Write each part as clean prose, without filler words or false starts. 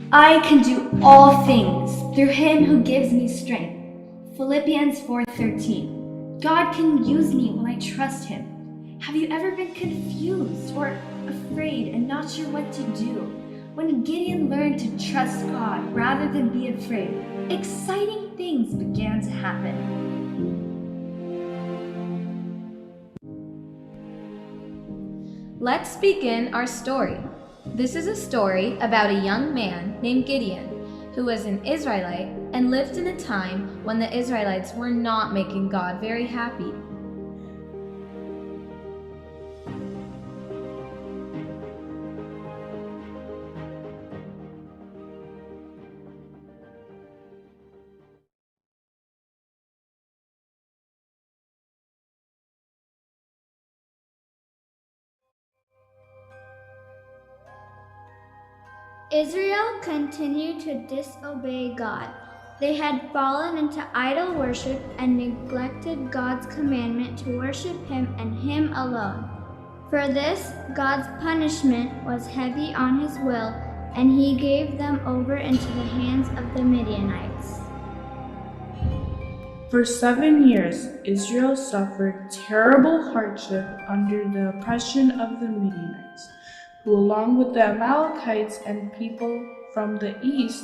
I can do all things through him who gives me strength. Philippians 4:13. God can use me when I trust him. Have you ever been confused or afraid and not sure what to do? When Gideon learned to trust God rather than be afraid, exciting things began to happen. Let's begin our story. This is a story about a young man named Gideon, who was an Israelite and lived in a time when the Israelites were not making God very happy. Israel continued to disobey God. They had fallen into idol worship and neglected God's commandment to worship him and him alone. For this, God's punishment was heavy on his will, and he gave them over into the hands of the Midianites. For 7 years, Israel suffered terrible hardship under the oppression of the Midianites, who along with the Amalekites and people from the east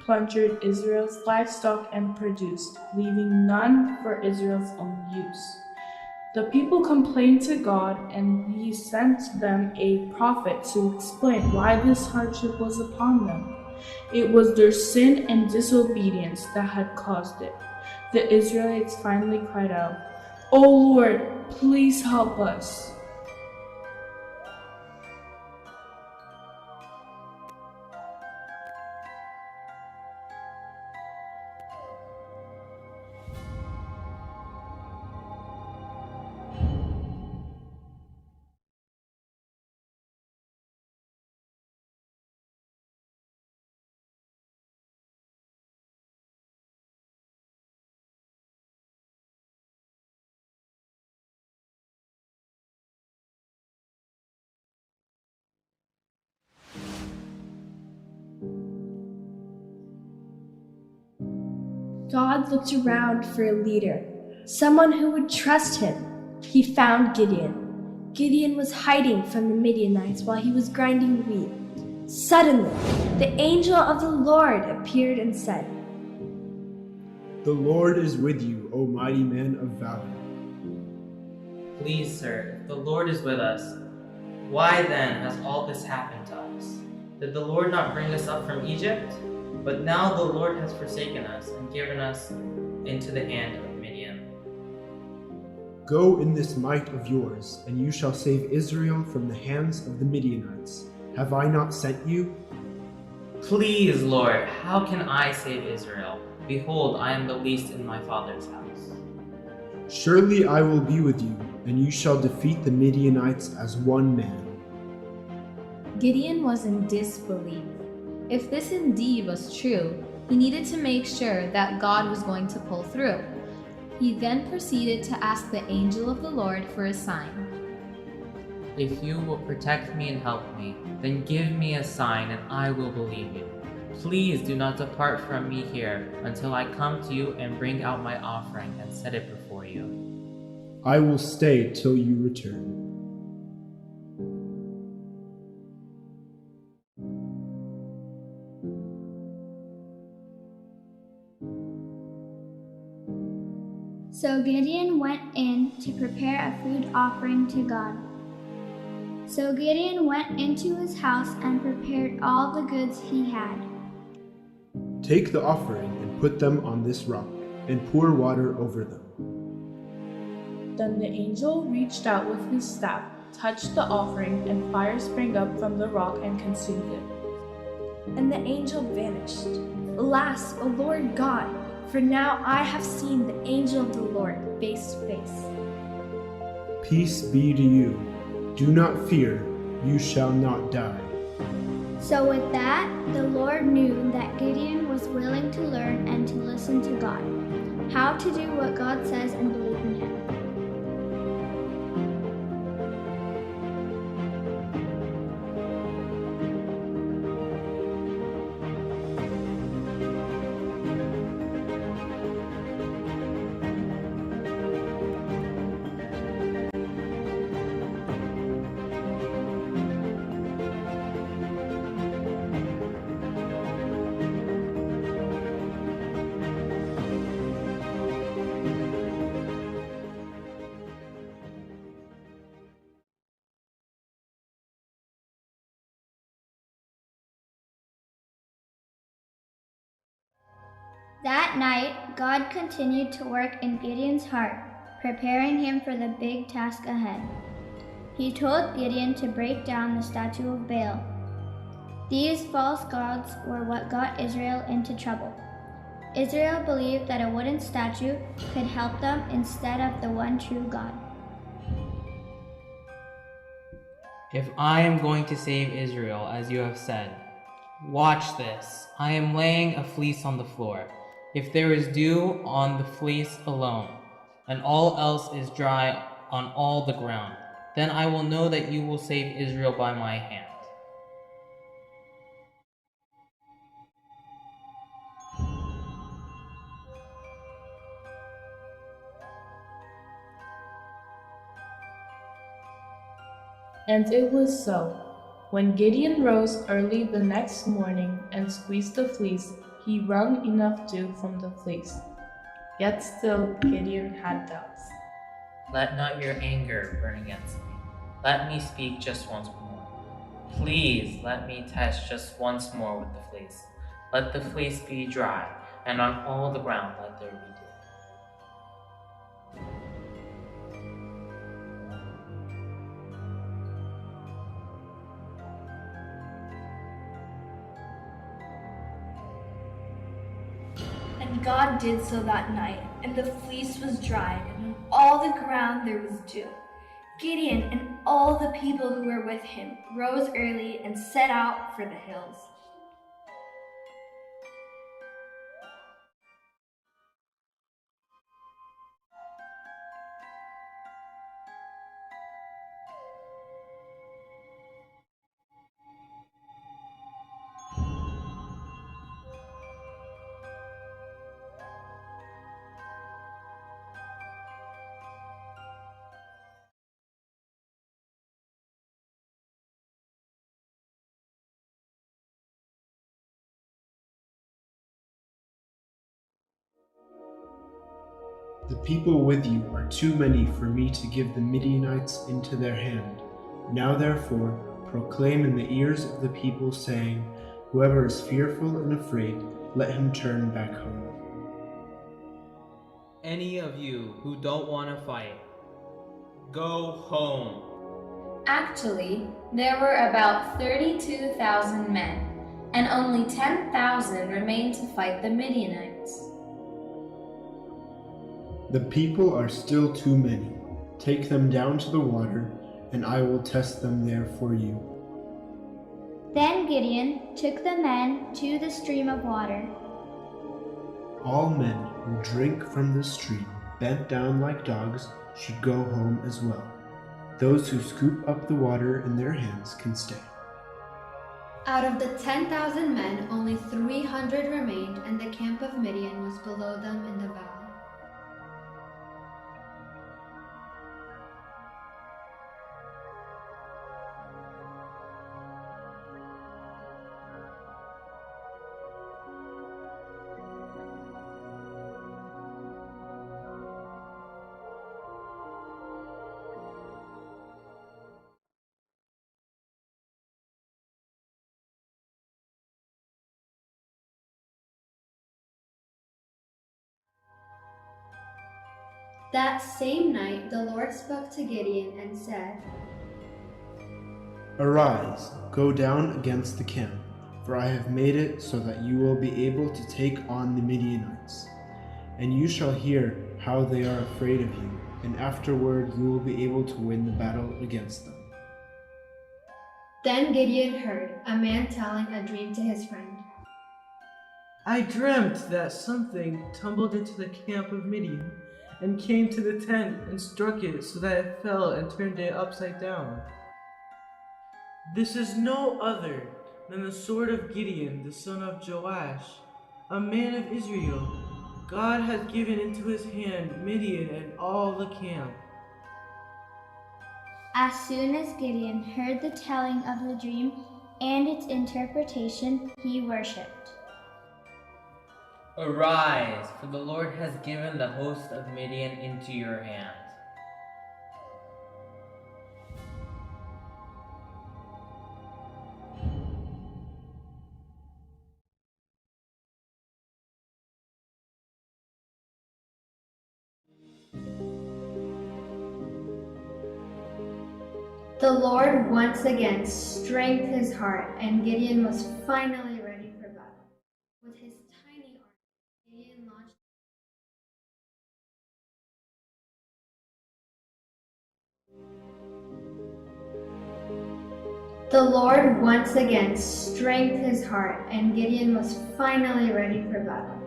plundered Israel's livestock and produce, leaving none for Israel's own use. The people complained to God, and he sent them a prophet to explain why this hardship was upon them. It was their sin and disobedience that had caused it. The Israelites finally cried out, "O Lord, please help us." God looked around for a leader, someone who would trust him. He found Gideon. Gideon was hiding from the Midianites while he was grinding wheat. Suddenly, the angel of the Lord appeared and said, "The Lord is with you, O mighty man of valor." Please, sir, if the Lord is with us, why then has all this happened to us? Did the Lord not bring us up from Egypt? But now the Lord has forsaken us and given us into the hand of Midian. Go in this might of yours, and you shall save Israel from the hands of the Midianites. Have I not sent you? Please, Lord, how can I save Israel? Behold, I am the least in my father's house. Surely I will be with you, and you shall defeat the Midianites as one man. Gideon was in disbelief. If this indeed was true, he needed to make sure that God was going to pull through. He then proceeded to ask the angel of the Lord for a sign. If you will protect me and help me, then give me a sign and I will believe you. Please do not depart from me here until I come to you and bring out my offering and set it before you. I will stay till you return. So Gideon went in to prepare a food offering to God. So Gideon went into his house and prepared all the goods he had. Take the offering and put them on this rock, and pour water over them. Then the angel reached out with his staff, touched the offering, and fire sprang up from the rock and consumed it. and the angel vanished. Alas, O Lord God, for now I have seen the angel of the Lord face to face. Peace be to you. Do not fear, you shall not die. So with that, the Lord knew that Gideon was willing to learn and to listen to God, how to do what God says and believe in Him. That night, God continued to work in Gideon's heart, preparing him for the big task ahead. He told Gideon to break down the statue of Baal. These false gods were what got Israel into trouble. Israel believed that a wooden statue could help them instead of the one true God. If I am going to save Israel, as you have said, watch this. I am laying a fleece on the floor. If there is dew on the fleece alone, and all else is dry on all the ground, then I will know that you will save Israel by my hand. And it was so. When Gideon rose early the next morning and squeezed the fleece, he wrung enough dew from the fleece. Yet still Gideon had doubts. Let not your anger burn against me. Let me speak just once more. Please let me test just once more with the fleece. Let the fleece be dry, and on all the ground let there be dew. And God did so that night, and the fleece was dried, and on all the ground there was dew. Gideon and all the people who were with him rose early and set out for the hills. The people with you are too many for me to give the Midianites into their hand. Now therefore proclaim in the ears of the people, saying, whoever is fearful and afraid, let him turn back home. Any of you who don't want to fight, go home. Actually, there were about 32,000 men, and only 10,000 remained to fight the Midianites. The people are still too many. Take them down to the water, and I will test them there for you. Then Gideon took the men to the stream of water. All men who drink from the stream, bent down like dogs, should go home as well. Those who scoop up the water in their hands can stay. Out of the 10,000 men, only 300 remained, and the camp of Midian was below them in the valley. That same night the Lord spoke to Gideon and said, Arise, go down against the camp, for I have made it so that you will be able to take on the Midianites. And you shall hear how they are afraid of you, and afterward you will be able to win the battle against them. Then Gideon heard a man telling a dream to his friend. I dreamt that something tumbled into the camp of Midian and came to the tent and struck it so that it fell and turned it upside down. This is no other than the sword of Gideon, the son of Joash, a man of Israel. God has given into his hand Midian and all the camp. As soon as Gideon heard the telling of the dream and its interpretation, he worshipped. Arise, for the Lord has given the host of Midian into your hand. The Lord once again strengthened his heart, and Gideon was finally ready for battle. With his tiny army, Gideon launched. The Lord once again strengthened his heart, and Gideon was finally ready for battle.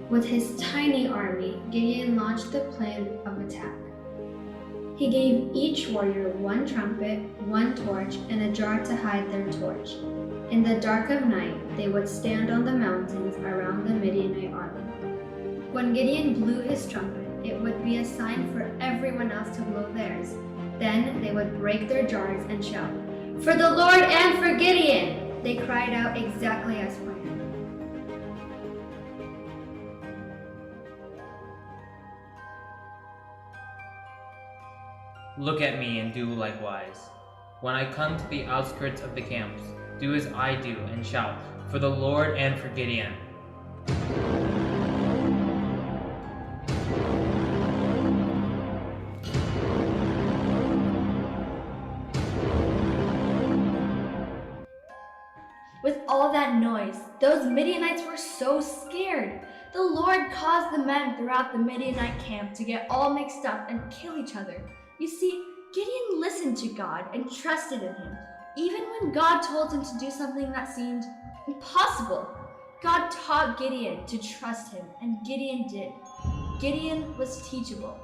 With his tiny army, Gideon launched a plan of attack. He gave each warrior one trumpet, one torch, and a jar to hide their torch. In the dark of night, they would stand on the mountains around the Midianite army. When Gideon blew his trumpet, it would be a sign for everyone else to blow theirs. Then they would break their jars and shout, "For the Lord and for Gideon!" They cried out exactly as planned. Look at me and do likewise. When I come to the outskirts of the camps, do as I do and shout, "For the Lord and for Gideon!" With all that noise, those Midianites were so scared. The Lord caused the men throughout the Midianite camp to get all mixed up and kill each other. You see, Gideon listened to God and trusted in him, even when God told him to do something that seemed impossible. God taught Gideon to trust him, and Gideon did. Gideon was teachable.